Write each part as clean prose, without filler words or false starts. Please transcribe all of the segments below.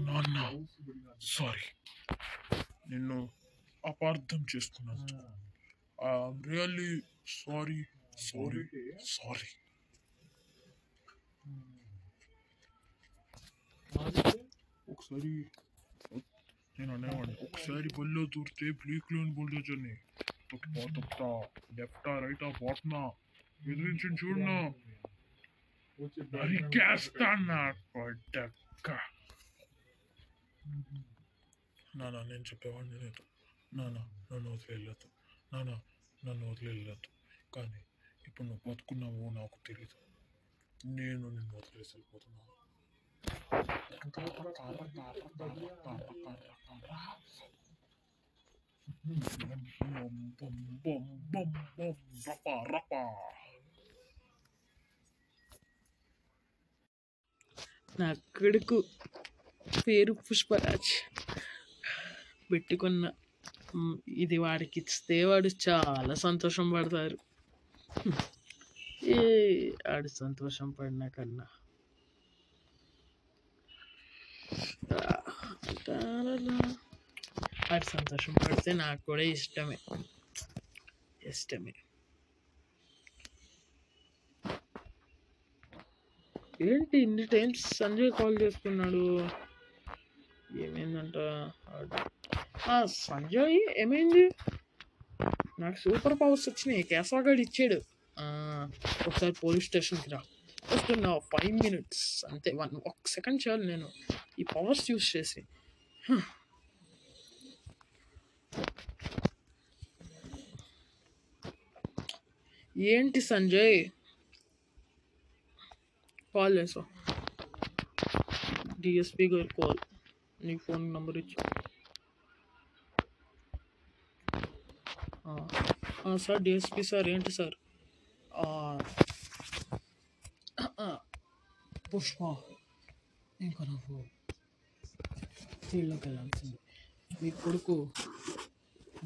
నాన్న సారీ, నిన్ను అపార్థం చేసుకున్నాను. Really sorry sorry sorry. ఒకసారి నేను అనేవాడిని, ఒకసారి బల్లో దూరితే బ్లీక్లోని బుల్డోజర్ని తొక్కుతా లెఫ్టా రైటా బాట్నా ఎదిరించి చూడనా నరికేస్తాను కొట్టక్క. నాన్న నేను చెప్పేవాడిని లేదు, నాన్న నన్ను వదిలేయలేదు, నాన్న నన్ను వదిలేయలేదు. కానీ ఇప్పుడు నువ్వు బతుకున్నావు నాకు తెలీదు, నేను నిన్ను వదిలేసి వెళ్ళిపోతున్నాను. నా కొడుకు పేరు పుష్పరాజ్ పెట్టుకున్న, ఇది వాడికి ఇస్తే వాడు చాలా సంతోషం పడతారు. వాడు సంతోషం పడిన కన్నా వాడు సంతోషం పడితే నాకు కూడా ఇష్టమే. ఏంటి ఇన్ని టైమ్స్ సంజయ్ కాల్ చేస్తున్నాడు, ఏమైందంట? సంజయ్ ఏమైంది? నాకు సూపర్ పవర్స్ వచ్చినాయి, కేశవగాడు ఇచ్చాడు. ఒకసారి పోలీస్ స్టేషన్కి రా, వస్తున్నా 5 minutes అంతే, 1 second చాలు నేను ఈ పవర్స్ యూస్ చేసి. ఏంటి సంజయ్ కాల్ చేసావు? డిఎస్పీ గారు కాల్, నీ ఫోన్ నెంబర్ ఇచ్చి. సార్ డిఎస్పీ సార్, ఏంటి సార్? పుష్ప ఇంకా నాకు ఫీల్డ్లోకి వెళ్ళాల్సింది. మీ కొడుకు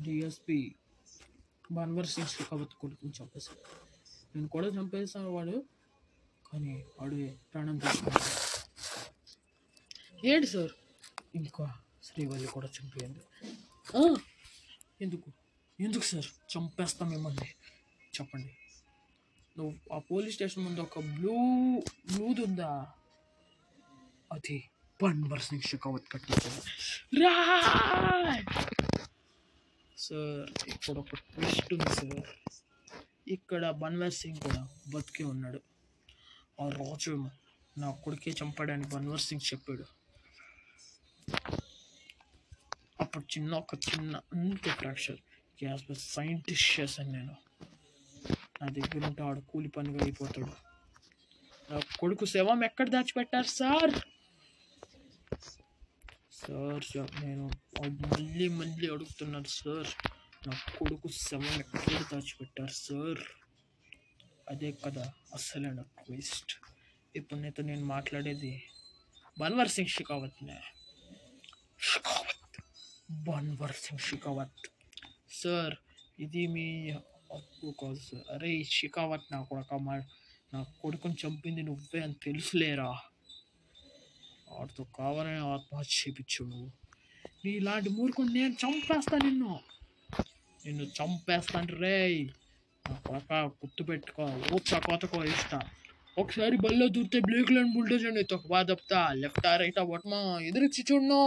డిఎస్పీ బన్వర్ సింగ్ షెకావత్ కొడుకుని చంపేశాడు. నేను కూడా చంపేశాను వాడు, కానీ వాడు ప్రాణం తీసుకున్నాడు. ఏంటి సార్? ఇంకా శ్రీవల్లి కూడా చంపేయండి. ఎందుకు సార్ చంపేస్తాం మిమ్మల్ని? చెప్పండి. నువ్వు ఆ పోలీస్ స్టేషన్ ముందు ఒక బ్లూది ఉందా, అది బన్వర్ సింగ్ షెకావత్ కట్టించాడు. సార్ ఇక్కడ ఒక ట్విస్ట్ ఉంది సార్, ఇక్కడ బన్వర్ సింగ్ కూడా బతికే ఉన్నాడు. ఆ రోజు నా కొడుకే చంపాడని బన్వర్ సింగ్ చెప్పాడు. అప్పుడు ఒక చిన్న అంతే ఫ్రాక్చర్ సైంటిస్ట్ చేశాను నేను. నా దగ్గర ఉంటే ఆడు కూలి పనిగా అయిపోతాడు. నా కొడుకు శవం ఎక్కడ దాచిపెట్టారు సార్? నేను మళ్ళీ అడుగుతున్నాను సార్, నా కొడుకు శవం ఎక్కడ దాచిపెట్టారు సార్? అదే కదా అసలైన ట్విస్ట్. ఇప్పుడు నేను మాట్లాడేది బన్వర్ సింగ్ షెకావత్, బన్వర్ సింగ్ షెకావత్ సార్. ఇది మీ అప్పు కాదు సార్. అరే షెకావత్ నా కొడుకుని చంపింది నువ్వే అని తెలుసులేరా. వాడితో కావాలని ఆత్మహత్య చేయించు నువ్వు. నీ ఇలాంటి మూర్ఖుని నేను చంపేస్తాను, నిన్ను చంపేస్తాను రే. నా కొడక గుర్తు పెట్టుకో, ఊప్సా కోతకో ఇస్తా. ఒకసారి బల్లో దూరితే బ్లేక్లను బుల్డోజర్ని తొక్క బాధప్తా, లెఫ్టా రైటా బొట్టమా ఎదురిచ్చి చూడను.